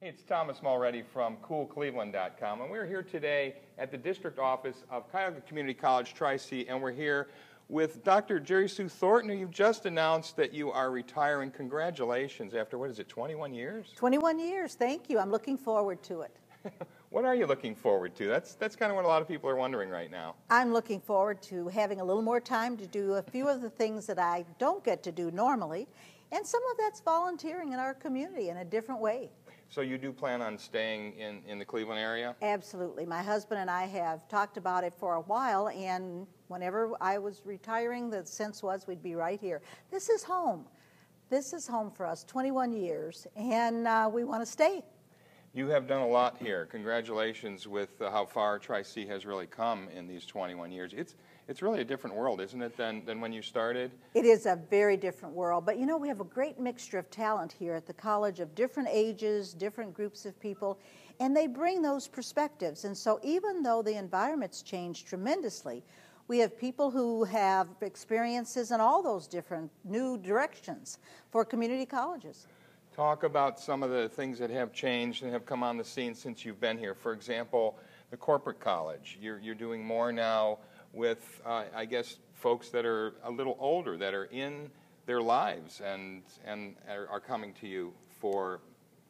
Hey, it's Thomas Mulready from CoolCleveland.com, and we're here today at the district office of Cuyahoga Community College Tri-C, and we're here with Dr. Jerry Sue Thornton, who you've just announced that you are retiring. Congratulations after, what is it, 21 years? 21 years, thank you. I'm looking forward to it. What are you looking forward to? That's kind of what a lot of people are wondering right now. I'm looking forward to having a little more time to do a few of the things that I don't get to do normally, and some of that's volunteering in our community in a different way. So you do plan on staying in the Cleveland area? Absolutely. My husband and I have talked about it for a while, and whenever I was retiring, the sense was we'd be right here. This is home. This is home for us, 21 years, and we want to stay. You have done a lot here. Congratulations with how far Tri-C has really come in these 21 years. It's really a different world, isn't it, than when you started? It is a very different world, but you know, we have a great mixture of talent here at the college of different ages, different groups of people, and they bring those perspectives. And so even though the environment's changed tremendously, we have people who have experiences in all those different new directions for community colleges. Talk about some of the things that have changed and have come on the scene since you've been here. For example, the corporate college. You're doing more now with, I guess, folks that are a little older, that are in their lives and are coming to you for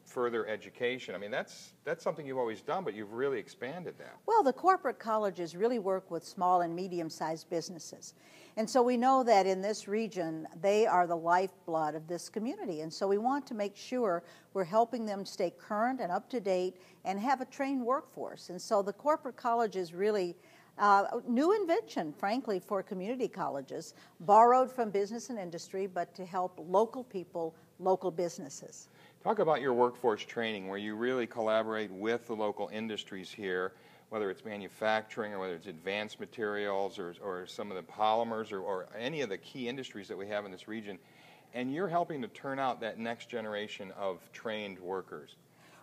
further education. I mean, that's something you've always done, but you've really expanded that. Well, the corporate colleges really work with small and medium-sized businesses. And so we know that in this region, they are the lifeblood of this community. And so we want to make sure we're helping them stay current and up to date and have a trained workforce. And so the corporate college is really a new invention, frankly, for community colleges, borrowed from business and industry, but to help local people, local businesses. Talk about your workforce training, where you really collaborate with the local industries here, whether it's manufacturing or whether it's advanced materials or some of the polymers or any of the key industries that we have in this region, and you're helping to turn out that next generation of trained workers.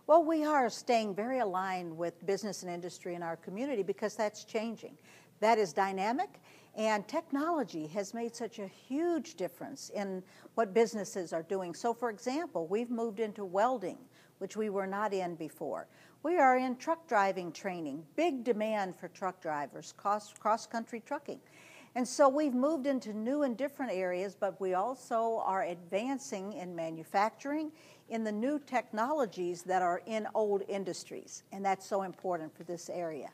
Well, we are staying very aligned with business and industry in our community because that's changing. That is dynamic, and technology has made such a huge difference in what businesses are doing. So, for example, we've moved into welding, which we were not in before. We are in truck driving training, big demand for truck drivers, cross-country trucking. And so we've moved into new and different areas, but we also are advancing in manufacturing, in the new technologies that are in old industries, and that's so important for this area.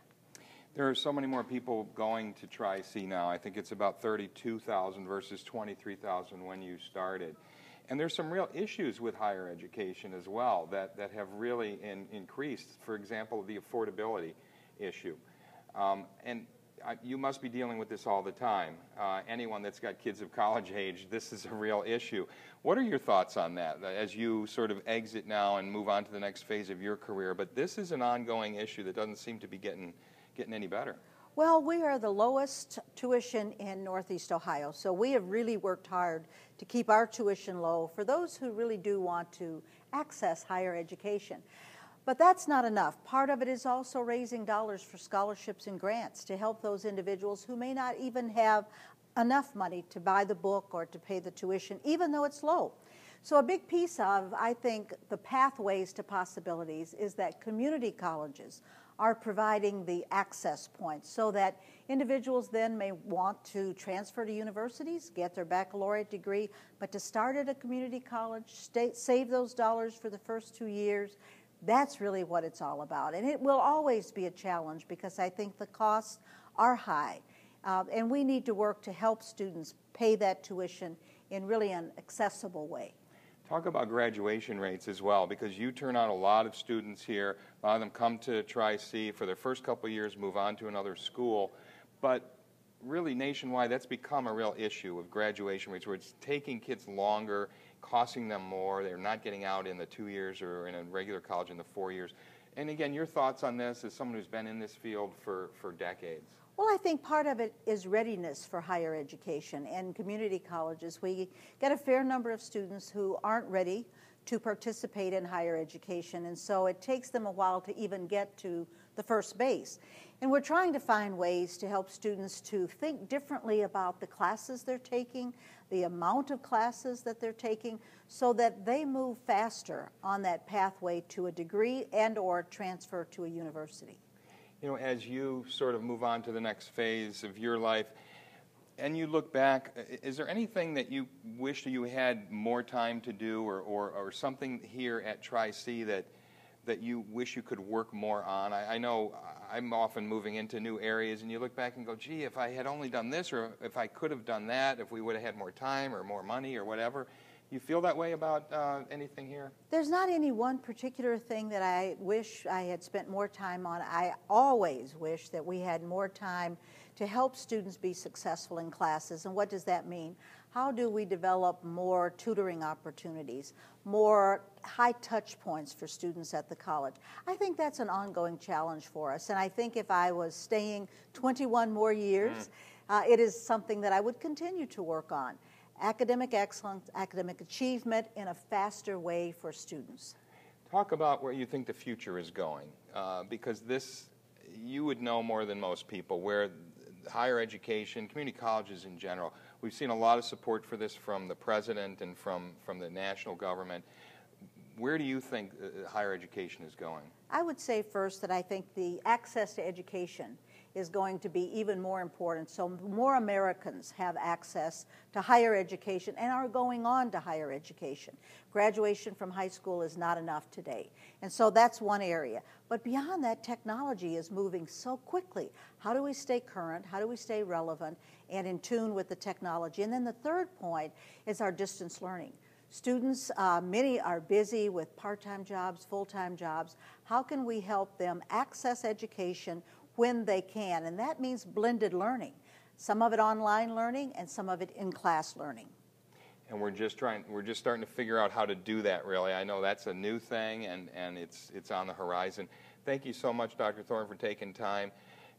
There are so many more people going to Tri-C now. I think it's about 32,000 versus 23,000 when you started. And there's some real issues with higher education as well that have really increased. For example, the affordability issue. You must be dealing with this all the time. Anyone that's got kids of college age, this is a real issue. What are your thoughts on that as you sort of exit now and move on to the next phase of your career? But this is an ongoing issue that doesn't seem to be getting any better. Well, we are the lowest tuition in Northeast Ohio, so we have really worked hard to keep our tuition low for those who really do want to access higher education. But that's not enough. Part of it is also raising dollars for scholarships and grants to help those individuals who may not even have enough money to buy the book or to pay the tuition, even though it's low. So a big piece of, I think, the pathways to possibilities is that community colleges are providing the access points so that individuals then may want to transfer to universities, get their baccalaureate degree, but to start at a community college, save those dollars for the first 2 years, that's really what it's all about. And it will always be a challenge because I think the costs are high. And we need to work to help students pay that tuition in really an accessible way. Talk about graduation rates as well, because you turn out a lot of students here. A lot of them come to Tri-C for their first couple of years, move on to another school. But really nationwide, that's become a real issue of graduation rates, where it's taking kids longer, costing them more. They're not getting out in the 2 years or in a regular college in the 4 years. And again, your thoughts on this as someone who's been in this field for decades? Well, I think part of it is readiness for higher education. And community colleges, we get a fair number of students who aren't ready to participate in higher education. And so it takes them a while to even get to the first base. And we're trying to find ways to help students to think differently about the classes they're taking, the amount of classes that they're taking, so that they move faster on that pathway to a degree and or transfer to a university. You know, as you sort of move on to the next phase of your life, and you look back, is there anything that you wish you had more time to do, or something here at Tri-C that you wish you could work more on? I know I'm often moving into new areas, and you look back and go, gee, if I had only done this, or if I could have done that, if we would have had more time or more money or whatever. You feel that way about anything here? There's not any one particular thing that I wish I had spent more time on. I always wish that we had more time to help students be successful in classes. And what does that mean? How do we develop more tutoring opportunities, more high touch points for students at the college? I think that's an ongoing challenge for us. And I think if I was staying 21 more years, it is something that I would continue to work on. Academic excellence, academic achievement in a faster way for students. Talk about where you think the future is going, because this, you would know more than most people, where higher education, community colleges in general, we've seen a lot of support for this from the president and from the national government. Where do you think higher education is going? I would say first that I think the access to education is going to be even more important. So more Americans have access to higher education and are going on to higher education. Graduation from high school is not enough today. And so that's one area. But beyond that, technology is moving so quickly. How do we stay current? How do we stay relevant and in tune with the technology? And then the third point is our distance learning. Students, many are busy with part-time jobs, full-time jobs. How can we help them access education when they can? And that means blended learning. Some of it online learning and some of it in-class learning. And we're just starting to figure out how to do that, really. I know that's a new thing, and it's on the horizon. Thank you so much, Dr. Thornton, for taking time.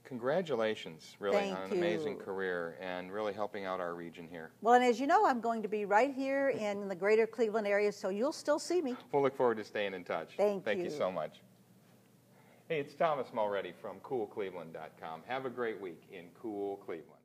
Congratulations, really, on an amazing career and really helping out our region here. Well, and as you know, I'm going to be right here in the greater Cleveland area, so you'll still see me. We'll look forward to staying in touch. Thank you. Thank you so much. Hey, it's Thomas Mulready from CoolCleveland.com. Have a great week in Cool Cleveland.